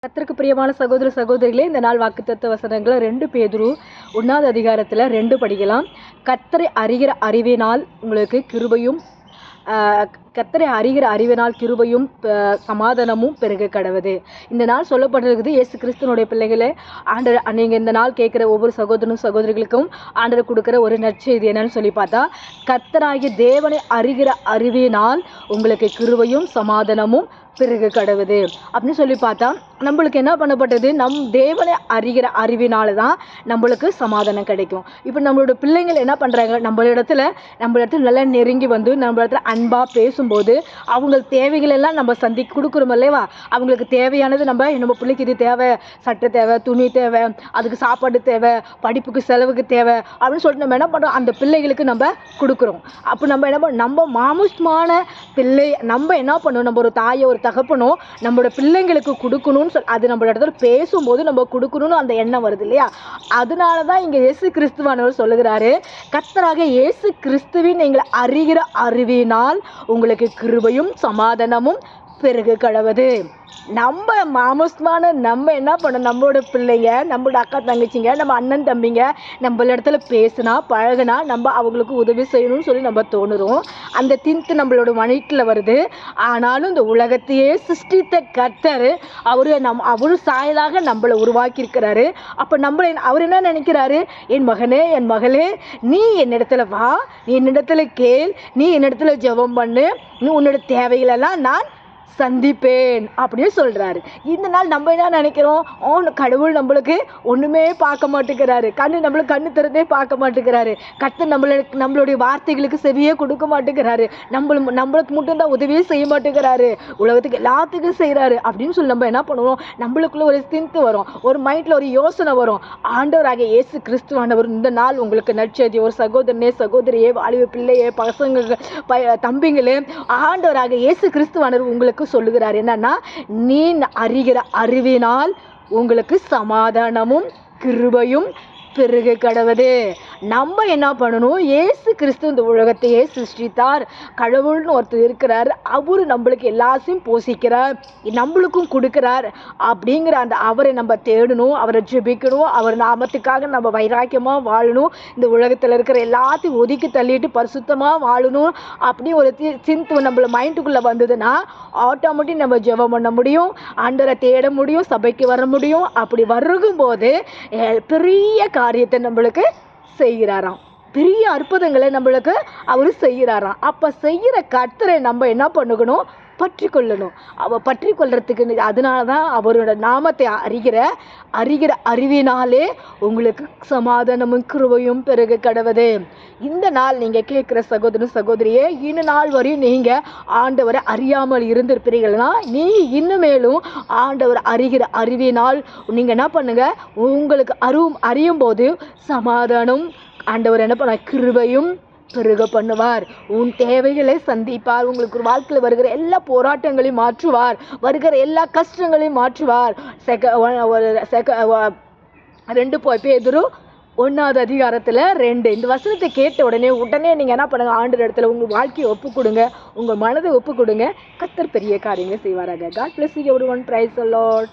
கர்த்தருக்கு பிரியமான சகோதர சகோதரிகளே, இந்த நாள் வாக்குத்தத்த வசனங்களை 2 பேதுரு 1வது அதிகாரத்தில் 2 படிக்கலாம். கர்த்தரை அறிகிற அறிவினால் உங்களுக்கு கிருபையும் கர்த்தரை அறிகிற அறிவினால் கிருபையும் சமாதானமும் பெருக கடவுது. இந்த நாள் சொல்லப்பட்டிருக்குது. இயேசு கிறிஸ்துவனுடைய பிள்ளைகளே, ஆண்டவர் நீங்கள் இந்த நாள் கேட்குற ஒவ்வொரு சகோதரனும் சகோதரிகளுக்கும் ஆண்டவர் கொடுக்குற ஒரு நற்செய்தி என்னன்னு சொல்லி பார்த்தா, கர்த்தராகிய தேவனை அறிகிற அறிவினால் உங்களுக்கு கிருபையும் சமாதானமும் பெருக கடவுது அப்படின்னு சொல்லி பார்த்தா, நம்மளுக்கு என்ன பண்ணப்பட்டது? நம் தேவனை அறிகிற அறிவினால தான் நம்மளுக்கு சமாதானம் கிடைக்கும். இப்போ நம்மளோட பிள்ளைங்கள் என்ன பண்ணுறாங்க? நம்ம இடத்துல நல்லா நெருங்கி வந்து நம்ம இடத்துல அன்பாக பேசும்போது அவங்க தேவைகள் எல்லாம் நம்ம கொடுக்குறோம் இல்லைவா? அவங்களுக்கு தேவையானது நம்ம பிள்ளைக்கு இது தேவை, சட்டை தேவை, துணி தேவை, அதுக்கு சாப்பாடு தேவை, படிப்புக்கு செலவுக்கு தேவை அப்படின்னு சொல்லிட்டு நம்ம என்ன பண்ணுறோம்? அந்த பிள்ளைகளுக்கு நம்ம கொடுக்குறோம். அப்போ நம்ம என்ன பண்ணோம்? நம்ம மாமுஸ்மான பிள்ளை நம்ம என்ன பண்ணணும்? நம்ம ஒரு தாயை ஒரு தகப்பனும் நம்மளோட பிள்ளைங்களுக்கு கொடுக்கணும்னு அது நம்ம இடத்துல பேசும்போது நம்ம கொடுக்கணும்னு அந்த எண்ணம் வருது இல்லையா? அதனால தான் இங்கே இயேசு கிறிஸ்துவானவர் சொல்லுகிறாரு, கர்த்தராக இயேசு கிறிஸ்துவின் நீங்கள் அறிகிற அறிவினால் உங்களுக்கு கிருபையும் சமாதானமும் பெருக கடவுது. நம்ம மாமஸ்மான நம்ம என்ன பண்ணோம்? நம்மளோட பிள்ளைங்க, நம்மளோட அக்கா தங்கச்சிங்க, நம்ம அண்ணன் தம்பிங்க நம்மள இடத்துல பேசுனா பழகுனா நம்ம அவங்களுக்கு உதவி செய்யணும்னு சொல்லி நம்ம தோணுறோம். அந்த திங்க் நம்மளோட மனத்தில் வருது. ஆனாலும் இந்த உலகத்தையே சிருஷ்டித்த கர்த்தர் அவரு சாயலாக நம்மளை உருவாக்கியிருக்கிறாரு. அப்போ அவர் என்ன நினைக்கிறாரு? என் மகனே, என் மகளே, நீ என்னிடத்துல வா, நீ என்னிடத்துல கேள், நீ என்னிடத்துல ஜெபம் பண்ணு, நீ உன்னோட தேவைகளெல்லாம் நான் சந்திப்பேன் அப்படின்னு சொல்கிறாரு. இந்த நாள் நம்ம என்ன நினைக்கிறோம்? கடவுள் நம்மளுக்கு ஒன்றுமே பார்க்க மாட்டேங்கிறாரு, நம்மளுக்கு கண்ணு திறந்தே பார்க்க மாட்டேங்கிறாரு, கர்த்தர் நம்மளுடைய வார்த்தைகளுக்கு செவியே கொடுக்க மாட்டேங்கிறாரு, நம்மளுக்கு மட்டும்தான் உதவியே செய்ய மாட்டேங்கிறாரு, உலகத்துக்கு எல்லாத்துக்கும் செய்கிறாரு அப்படின்னு சொல்லி நம்ம என்ன பண்ணுவோம்? நம்மளுக்குள்ள ஒரு சிந்தை வரும், ஒரு மைண்டில் ஒரு யோசனை வரும். ஆண்டவராக இயேசு கிறிஸ்துவானவர் இந்த நாள் உங்களுக்கு நற்செய்தி, ஒரு சகோதரனே, சகோதரியே, வாலிப பிள்ளையே, பசங்க, தம்பிங்களே, ஆண்டவராக இயேசு கிறிஸ்துவானவர் உங்களுக்கு சொல்லுகிறார் என்னன்னா, நீ அறிகிற அறிவினால் உங்களுக்கு சமாதானமும் கிருபையும் பெருக கடவுது. நம்ம என்ன பண்ணணும்? இயேசு கிறிஸ்து இந்த உலகத்தையே சிருஷ்டித்தார், கடவுள்னு ஒருத்தர் இருக்கிறார், அவரு நம்மளுக்கு எல்லாத்தையும் போஷிக்கிறார், நம்மளுக்கும் கொடுக்கிறார் அப்படிங்கிற அந்த அவரை நம்ம தேடணும், அவரை ஜெபிக்கணும், அவர் நாமத்துக்காக நம்ம வைராக்கியமாக வாழணும், இந்த உலகத்தில் இருக்கிற எல்லாத்தையும் ஒதுக்கி தள்ளிட்டு பரிசுத்தமாக வாழணும் அப்படி ஒரு சிந்தை நம்மள மைண்டுக்குள்ளே வந்ததுன்னா ஆட்டோமேட்டிக் நம்ம ஜெபம் பண்ண முடியும், ஆண்டவரை தேட முடியும், சபைக்கு வர முடியும். அப்படி வருகும்போது பெரிய காரியத்தை நம்மளுக்கு செய்கிறாராம், பெரிய அற்புதங்களை நம்மளுக்கு அவர் செய்கிறாராம். அப்போ செய்கிற கர்த்தரை நம்ம என்ன பண்ணணும்? பற்றி கொள்ளணும். பற்றி கொள்றதுக்கு அதனால தான் அவரோட நாமத்தை அறிகிற அறிவினாலே உங்களுக்கு சமாதானமும் கிருபையும் பெருக கடவுது. இந்த நாள் நீங்கள் கேட்குற சகோதரன் சகோதரியே, இந்த நாள் வரையும் நீங்கள் ஆண்டவரை அறியாமல் இருந்திருப்பீர்கள்னா, நீங்கள் இன்னுமேலும் ஆண்டவர் அறிகிற அறிவினால் நீங்கள் என்ன பண்ணுங்க? உங்களுக்கு அறியும் போது சமாதானம் ஆண்டவர் என்ன பண்ண கிருபையும் பெருக பண்ணுவார், உன் தேவைகளை சந்திப்பார், உங்களுக்கு ஒரு வாழ்க்கையில் வருகிற எல்லா போராட்டங்களையும் மாற்றுவார், வருகிற எல்லா கஷ்டங்களையும் மாற்றுவார். 2 பேதுரு 1வது அதிகாரத்தில் 2 இந்த வசனத்தை கேட்ட உடனே நீங்கள் என்ன பண்ணுங்க? ஆண்டவர் இடத்துல உங்கள் வாழ்க்கையை ஒப்பு கொடுங்க, உங்கள் மனதை ஒப்பு கொடுங்க. கர்த்தர் பெரிய காரியங்களை செய்வாராக. God bless you everyone. Praise the Lord.